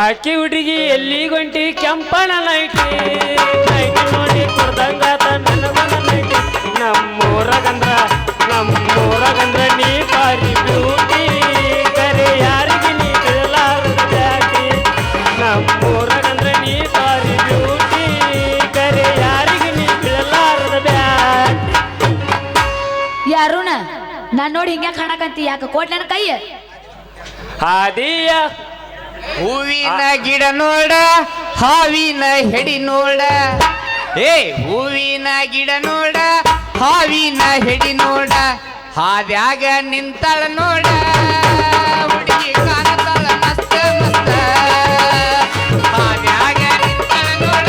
ಆಕಿ ಹುಡುಗಿ ಎಲ್ಲಿಗೊಂಟಿ ಕೆಂಪಣ nighty nighty ನೋಡಿ ಕುಡ್ದಂಗಾತ ನನಗನ ನೈಟಿ ನಮ್ಮೂರಾಗಂದ್ರ ನೀ ಬಾರಿ ಬ್ಯೂಟಿ ಕರೆ ಯಾರಿಗೆ ನೀ ಬಿಡಲಾರದ ಬ್ಯಾಟಿ ನಮ್ಮೂರಾಗಂದ್ರ ನೀ ಬಾರಿ ಬ್ಯೂಟಿ ಕರೆ ಯಾರಿಗೆ ನೀ ಬಿಡಲಾರದ ಬ್ಯಾಟಿ. ಯಾರುಣ ನಾನ್ ನೋಡಿ ಹಿಂಗ್ಯಾ ಕಾಣಕಂತಿ ಯಾಕ ಕೋಟ್ಲನ ಕೈ ಹಾದಿಯ ಹೂವಿನ ಗಿಡ ನೋಡ ಹಾವಿನ ಹೆಡಿ ನೋಡ ಹೂವಿನ ಗಿಡ ನೋಡ ಹಾವಿನ ಹೆಡಿ ನೋಡ ಹಾದ್ಯಾಗ ನಿಂತಳ ನೋಡ ಹುಡುಗಿ ಕಾಣತಾಳ ಮಸ್ತ ಮಸ್ತ ಹಾದ್ಯಾಗ ನಿಂತಳ ನೋಡ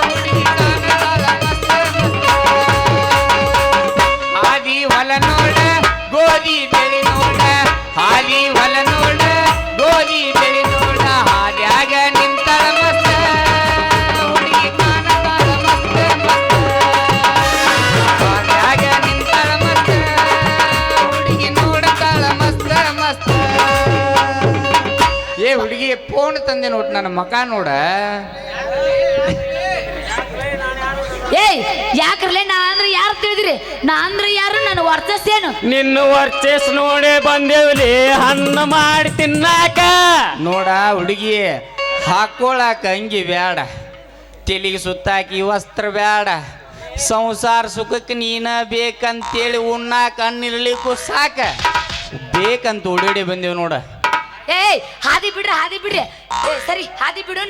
ಹುಡುಗಿ ಕಾಣತಾಳ ಮಸ್ತ ಮಸ್ತ ಹಾದಿ ಹೊಲ ನೋಡ ಗೋಧಿ ಬೆಳಿ ನೋಡ ಹಾದಿ ಹೊಲ ನೋಡ ಗೋಧಿ ಬೆಳಿ ನೋಡ ಹಾದ್ಯಾಗ ನಿಂತಳ ಮಸ್ತ ಹುಡುಗಿ ಕಾಣತಾಳ ಮಸ್ತ ಮಸ್ತ ಹಾದ್ಯಾಗ ನಿಂತಳ ಮಸ್ತ ಹುಡುಗಿ ನೋಡತಾಳ ಮಸ್ತ ಮಸ್ತ. ಏ ಹುಡುಗಿ ಫೋನ್ ತಂದೆ ನೋಡ್ ನನ್ನ ಮಕ ನೋಡ. ಏಯ್ ಯಾಕ್ರಲೆ ನಾ ಅಂದ್ರೆ ಯಾರು ತಿಳಿದ್ರಿ ನಾ ಅಂದ್ರೆ ಯಾರು ನನ್ನ ವರ್ಚಸ್ಸೇನು ನಿನ್ನ ವರ್ಚಸ್ ನೋಡೇ ಬಂದೇವ್ಲಿ ಹಣ್ಣು ಮಾಡಿ ತಿನ್ನಾಕ. ನೋಡ ಹುಡುಗಿ ಹಾಕೊಳ್ಳಾಕ ಅಂಗಿ ಬ್ಯಾಡ ತೆಲಿಗೆ ಸುತ್ತಾಕಿ ವಸ್ತ್ರ ಬ್ಯಾಡ ಸಂಸಾರ ಸುಖಕ್ಕೆ ನೀನ ಬೇಕಂತೇಳಿ ಉಣ್ಣಾಕ ಹಣ್ಣಿರ್ಲಿಕ್ಕೂ ಸಾಕ ಬೇಕಂತ ಓಡಾಡಿ ಬಂದೇವ್ ನೋಡ. ಏಯ್ ಹಾದಿ ಬಿಡ್ರಿ ಏ ಸರಿ ಹಾದಿ ಬಿಡು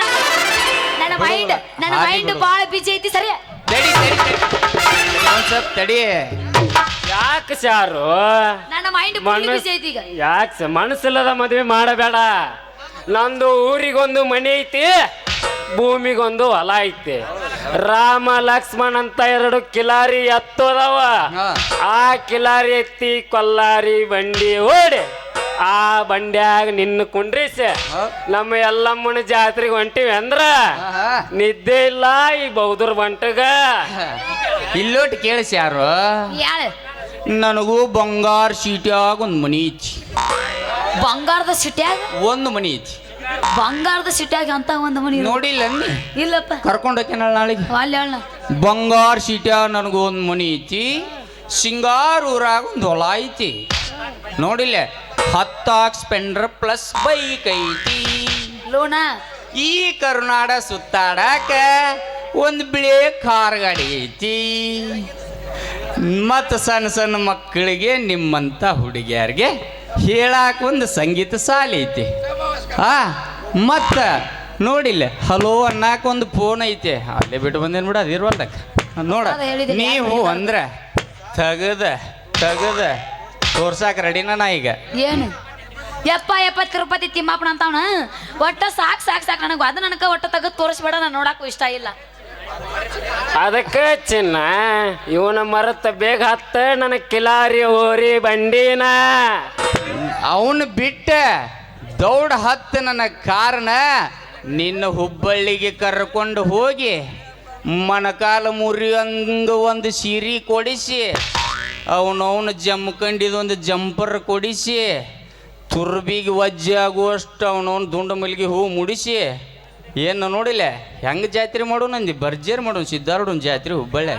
ನನ್ನ ಮೈಂಡ್ ಬಾಳ ಬಿಜಿ ಐತಿ ಸರಿ ತಡಿ ಒಂದ್ ಸ್ವಲ್ಪ ತಡಿ. ಯಾಕೆ ಸಾರು ನನ್ನ ಮೈಂಡ್ ಬಿಜಿ ಐತಿ ಈಗ. ಯಾಕೆ ಮನಸ್ಸಿಲ್ಲದ ಮದ್ವೆ ಮಾಡಬೇಡ. ನಂದು ಊರಿಗೊಂದು ಮನೆ ಐತಿ ಭೂಮಿಗೊಂದು ಹೊಲ ಐತಿ ರಾಮ ಲಕ್ಷ್ಮಣ್ ಅಂತ 2 ಕಿಲಾರಿ ಎತ್ತೋದವ. ಆ ಕಿಲಾರಿ ಎತ್ತಿ ಕೊಲ್ಲಾರಿ ಬಂಡಿ ಓಡಿ ಆ ಬಂಡ್ಯಾಗ ನಿನ್ನ ಕುಂಡ್ರಿಸಿ ನಮ್ಮ ಎಲ್ಲಮ್ಮನ ಜಾತ್ರೆಗೆ ಹೊಂಟಿವಿ ಅಂದ್ರ ನಿದ್ದೆ ಇಲ್ಲ ಈ ಬೌದ್ರ ಬಂಟಗ. ಇಲ್ಲೋಟ್ ಕೇಳಿಸಿ ಯಾರು ನನಗೂ ಬಂಗಾರ ಸೀಟ್ಯಾಗ ಒಂದು ಮನಿ ಐತಿ. ಬಂಗಾರದ ಸಿಟ್ಯಾಗ ಒಂದು ಮನಿ ಐತಿ. ಬಂಗಾರದ ಸಿಟ್ಯಾಗ ಅಂತ ಒಂದು ಮನಿ ನೋಡಿಲ್ಲ ಇಲ್ಲಪ್ಪ ಕರ್ಕೊಂಡೋಕೆ ನಾಳೆಗೆ ಅಲ್ಲಿ ಹೇಳ ಬಂಗಾರ ಸೀಟ್ಯಾಗ ನನಗೂ ಒಂದು ಮನಿ ಐತಿ. ಸಿಂಗಾರ ಊರಾಗ ಒಂದು ಹೊಲ ಐತಿ. ನೋಡಿಲ್ಲ 10 ಸ್ಪೆಂಡರ್ ಪ್ಲಸ್ ಬೈಕ್ ಐತಿ. ಲೋನಾ ಈ ಕರುನಾಡ ಸುತ್ತಾಡಕ ಒಂದು ಬಿಳಿ ಕಾರ್ ಗಾಡಿ ಐತಿ. ಮತ್ತು ಸಣ್ಣ ಸಣ್ಣ ಮಕ್ಕಳಿಗೆ ನಿಮ್ಮಂಥ ಹುಡುಗಿಯರಿಗೆ ಹೇಳಾಕ ಒಂದು ಸಂಗೀತ ಶಾಲೆ ಐತಿ. ಮತ್ತು ನೋಡಿಲ್ಲ ಹಲೋ ಅನ್ನಕ ಒಂದು ಫೋನ್ ಐತಿ. ಅಲ್ಲೇ ಬಿಟ್ಟು ಬಂದೇನು ಬಿಡ ಅದಿರ್ವಲ್ದಕ್ಕ ನೋಡ. ನೀವು ಅಂದ್ರೆ ತೆಗದ ತೋರ್ಸಾಕ ರೆಡಿನ ನಾ ಈಗ. ಏನು 70 ರೂಪಾಯಿ ತಿಮ್ಮಪ್ಪನ ಅಂತವನ ಒಟ್ಟ ಸಾಕು ನನಗೆ ಅದು ನನಗೆ ಒಟ್ಟ ತೆಗೆದು ತೋರಿಸ್ಬೇಡ ನಾನು ನೋಡಕ್ಕೂ ಇಷ್ಟ ಇಲ್ಲ. ಅದಕ್ಕೆ ಚಿನ್ನ ಇವನ ಮರತ ಬೇಗ ಹತ್ತ ನನ್ನ ಕಿಲಾರಿ ಹೋರಿ ಬಂಡಿನ ಅವನು ಬಿಟ್ಟ ದೌಡ್ ಹತ್ತ ನನ್ನ ಕಾರಣ ನಿನ್ನ ಹುಬ್ಬಳ್ಳಿಗೆ ಕರ್ಕೊಂಡು ಹೋಗಿ ಮಣಕಾಲ ಮುರಿಯಂಗ ಒಂದು ಸೀರೆ ಕೊಡಿಸಿ ಅವನವನು ಜಮ್ಕಂಡಿದೊಂದು ಜಂಪರ್ ಕೊಡಿಸಿ ತುರ್ಬಿಗೆ ವಜ್ಜೆ ಆಗುವಷ್ಟು ಅವನವನು ದುಂಡು ಮಲ್ಲಿಗೆ ಹೂ ಮುಡಿಸಿ ಏನು ನೋಡಿಲ್ಲ ಹೆಂಗೆ ಜಾತ್ರೆ ಮಾಡು ನಂದು ಬರ್ಜೇರ್ ಮಾಡು ಸಿದ್ಧಾರೂಢನ ಜಾತ್ರೆ ಹುಬ್ಬಳ್ಳಿ.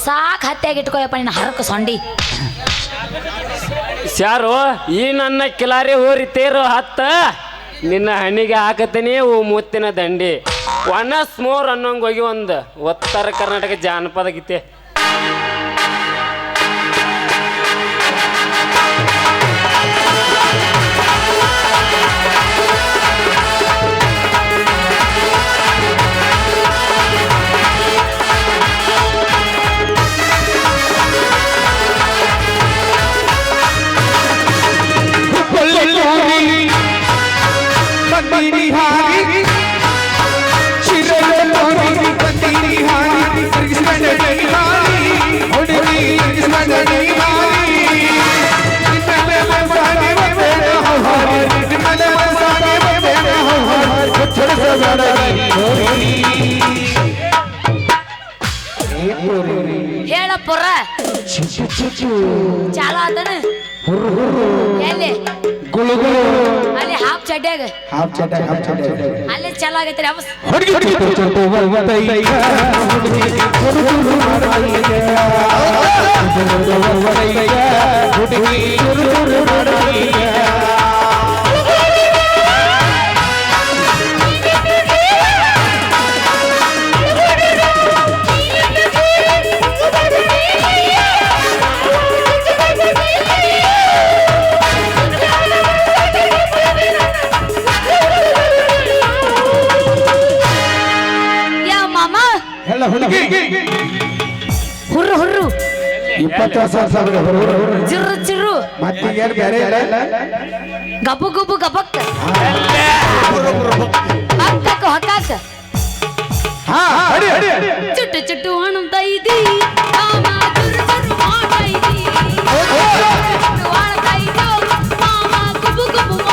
ಸಾಕು ಹತ್ಯಾಗಿ ಇಟ್ಕೋಯಪ್ಪ ನಿನ್ನ ಹರಕ ಸೊಂಡಿ. ಸ್ಯಾರು ಈ ನನ್ನ ಕಿಲಾರಿ ಹೋರಿ ತೇರು ಹತ್ತ ನಿನ್ನ ಹಣ್ಣಿಗೆ ಹಾಕತೀನಿ ಹೂ ಮುತ್ತಿನ ದಂಡಿ ಒನಸ್ ಮೋರ್ ಅನ್ನೋಂಗೆ ಹೋಗಿ ಒಂದು ಉತ್ತರ ಕರ್ನಾಟಕ ಜಾನಪದ ಗೀತೆ. ಹೇಳ ಪುರ ಚಾಲ ಆತನ ಎಲ್ಲಿ ಅಲ್ಲಿ ಹಾಫ್ ಚಡ್ಡ್ಯಾಗ ಅಲ್ಲಿ ಚಾಲ ಆಗೈತ್ರಿ ಅವಸ್ ಹುರ್ರು ಹುರ್ರು 20,000 ಚಿರ್ರು ಚಿರ್ರು ಮತ್ತೀಗೇನು ಬೇರೆ ಇಲ್ಲ ಗಬ್ಬು ಗುಬ್ಬು ಗಬ್ಬಕ್ಕ ಹಕ್ಕಾಕ ಹಕ್ಕಾಕ ಚುಟ್ಟು ಚುಟ್ಟು ಹಣಂತ ಇದಿ ಗುಬ್ಬು ಗುಬ್ಬು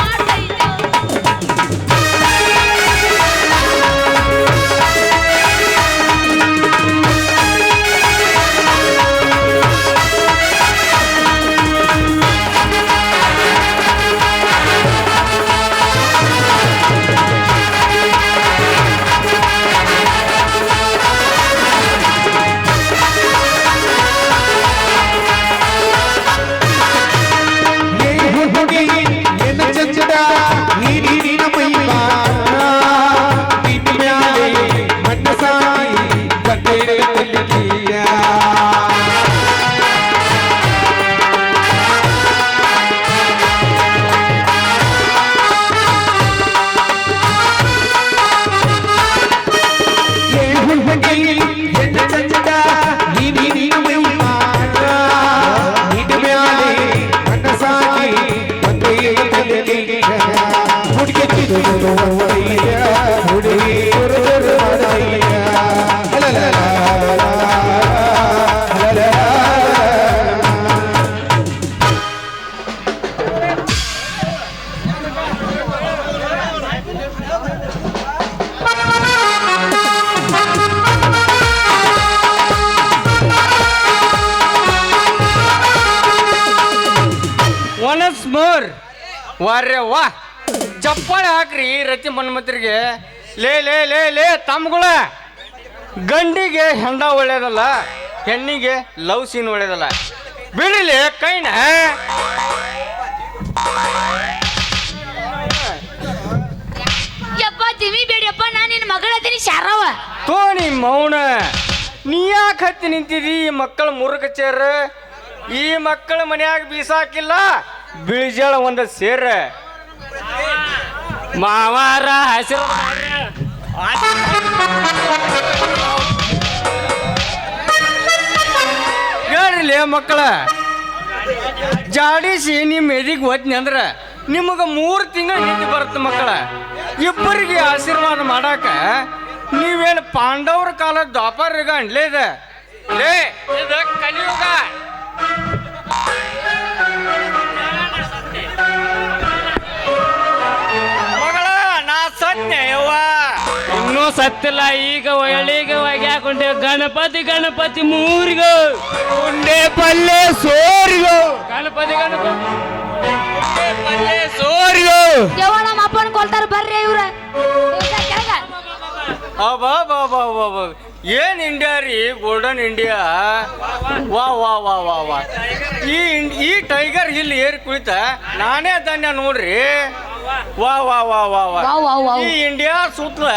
ಮಾಡ್ತಾ ಇದ್ದೋ ಒನ್ಸ್ ಮೋರ್ ವಾರ್ಯ ವಾ ಚಪ್ಪಾಳೆ ಹಾಕ್ರಿ ರತಿ ಮನ್ಮತ್ರಿಗೆ ಲೇ ಲೇ ಲೇ ಲೇ ತಮ್ಗಳ ಗಂಡಿಗೆ ಹೆಂಡ ಒಳ್ಳೇದಲ್ಲ ಹೆಣ್ಣಿಗೆ ಲವ್ ಸೀನ್ ಒಳ್ಳೇದಲ್ಲ ಬಿಡಿಲಿ ಕೈನ ಯಪ್ಪ ತಿಮಿ ಬೇಡಿಯಪ್ಪ ನಾನು ನಿನ್ನ ಮಗಳದೀನಿ ಶಾರವ ತೋಣಿ ಮೌನ ನೀ ಯಾಕೆ ಹತ್ತಿ ನಿಂತಿದಿ ಈ ಮಕ್ಕಳ ಮುರುಗಚೇರ ಈ ಮಕ್ಕಳ ಮನ್ಯಾಗ ಬೀಸಾಕಿಲ್ಲ ಬಿಳಿಜಾಳ ಒಂದ ಸೇರ ಮಾವಾರ ಹಸಿರು ಹೇಳ್ರಿ ಮಕ್ಕಳ ಜಾಡಿಸಿ ನಿಮ್ಮ ಎದಿಗೆ ಹೋದ್ನಿ ಅಂದ್ರ ನಿಮಗೆ 3 ತಿಂಗಳು ನಿಂತು ಬರುತ್ತೆ ಮಕ್ಕಳ ಇಬ್ಬರಿಗೆ ಆಶೀರ್ವಾದ ಮಾಡಾಕ ನೀವೇನು ಪಾಂಡವ್ರ ಕಾಲ ದ್ವಾಪರ ಯುಗ ಅನ್ಲೇ ಇದೆ ಲೇ ಇದು ಕಲಿಯುಗ ಮಗಳ ನಾ ಸತ್ಯ ಯವ್ವ ಇನ್ನೂ ಸತ್ತಿಲ್ಲ ಈಗ ಎಳಿಗೆ ಯಾಕೊಂಡೆ ಗಣಪತಿ ಗಣಪತಿ ಮೂರಿಗೋ ಉಂಡೆ ಪಲ್ಲೆ ಸೋರಿಗೋ ಗಣಪತಿ ಗಣಪತಿ ಪಲ್ಲೆ ಸೋರಿಗೋ ಯವ್ವ ನಮ್ಮ ಅಪ್ಪನ ಕೊಲ್ತಾರ ಬರ್ರಿ ಇವ್ರ ಅಬ್ಬಾ ಏನ್ ಇಂಡಿಯಾ ರೀ ಗೋಲ್ಡನ್ ಇಂಡಿಯಾ ವಾ ವಾ ವಾ ವಾ ವಾ ಈ ಟೈಗರ್ ಹಿಲ್ ಏರಿ ಕುಳಿತ ನಾನೇ ಧನ್ಯ ನೋಡ್ರಿ ವಾ ವಾ ವಾ ವಾ ವಾ ವಾವ್ ವಾವ್ ವಾವ್. ಈ ಇಂಡಿಯಾ ಸುತ್ತಲ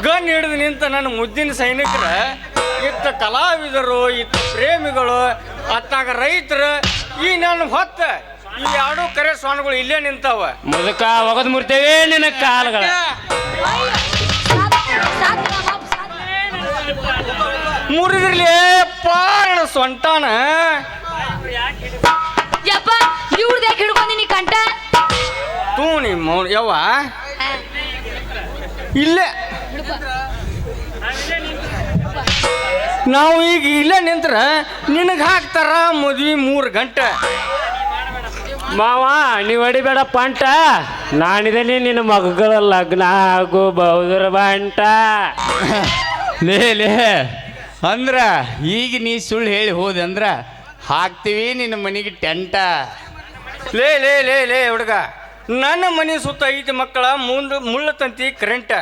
ಗನ್ ಹಿಡಿದು ನಿಂತ ನನ್ನ ಮುದ್ದಿನ ಸೈನಿಕರ ಇತ್ತ ಕಲಾವಿದರು ಇತ್ತ ಪ್ರೇಮಿಗಳು ಅತ್ತಾಗ ರೈತರು ಈ ನನ್ನ ಹೊತ್ತ ಈ ಎರಡು ಕರೆ ಸ್ವಾಮಿಗಳು ಇಲ್ಲೇ ನಿಂತಾವ ಮುದುಕ ಒಗದ್ ಮುರ್ತೇವೆ ನಿನ್ನ ಕಾಲಗಳ ಮುರಿದ್ರಲಿ ಪಾರಣ ಸೊಂಟಾನ ಯಪ್ಪ ಇವ್ರದ್ದು ಯಾಕೆ ಹಿಡ್ಕೊಂಡಿ ಕಂಟ ತೂ ನಿಮ್ಮ ಯವ್ವ ಇಲ್ಲೇ ನಾವು ಈಗ ಇಲ್ಲೇ ನಿಂತ್ರ ನಿನಗೆ ಹಾಕ್ತಾರ ಮದ್ವಿ 3 ಗಂಟೆ ಮಾವ ನೀವು ಹೊಡಿಬೇಡ ಪಂಟ ನಾನಿದ್ದೀನಿ ನಿನ್ನ ಮಗಳ ಲಗ್ನ ಆಗು ಬೌದ್ರ ಬಂಟ ಲೇ ಲೇ ಅಂದ್ರ ಈಗ ನೀ ಸುಳ್ಳು ಹೇಳಿ ಹೋದೆ ಅಂದ್ರ ಹಾಕ್ತೀವಿ ನಿನ್ನ ಮನೆಗೆ ಟೆಂಟ. ಲೇ ಲೇ ಲೇ ಲೇ ಹುಡುಗ, ನನ್ನ ಮನೆ ಸುತ್ತ 5 ಮಕ್ಕಳ ಮುಳ್ಳು ತಂತಿ ಕರೆಂಟ್.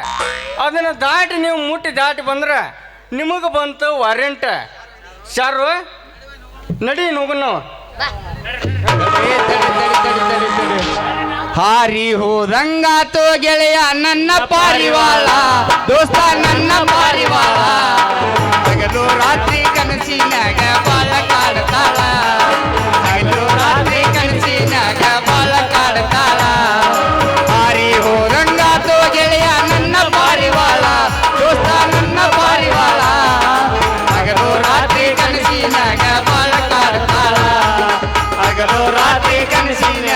ಅದನ್ನು ದಾಟಿ ನೀವು ದಾಟಿ ಬಂದ್ರೆ ನಿಮಗೆ ಬಂತು ವಾರೆಂಟ್. ಶಾರು ನಡಿ ಹೋಗೋಣ ನಾವು. ಹಾರಿ ಹೋದಂಗಾತು ಗೆಳೆಯ ನನ್ನ ಪಾರಿವಾಳ, ದೋಸ್ತ ನನ್ನ ಪಾರಿವಾಳ. ಹಗಲು ರಾತ್ರಿ ಕನಸಿನಾಗ ಬಾಳ ಕಾಡ್ತಾಳ, ಹಗಲು ರಾತ್ರಿ ಕನಸಿನಾಗ ಬಾಳ ಕಾಡ್ತಾಳ. ಹಾರಿ ಹೋದಂಗಾತು ಗೆಳೆಯ ನನ್ನ ಪಾರಿವಾಳ, ದೋಸ್ತ ನನ್ನ ಪಾರಿವಾಳ. ಹಗಲು ರಾತ್ರಿ ಕನಸಿನಾಗ ಬಾಳ ಕಾಡ್ತಾಳ, ಹಗಲು ರಾತ್ರಿ ಕನಸಿನಾಗ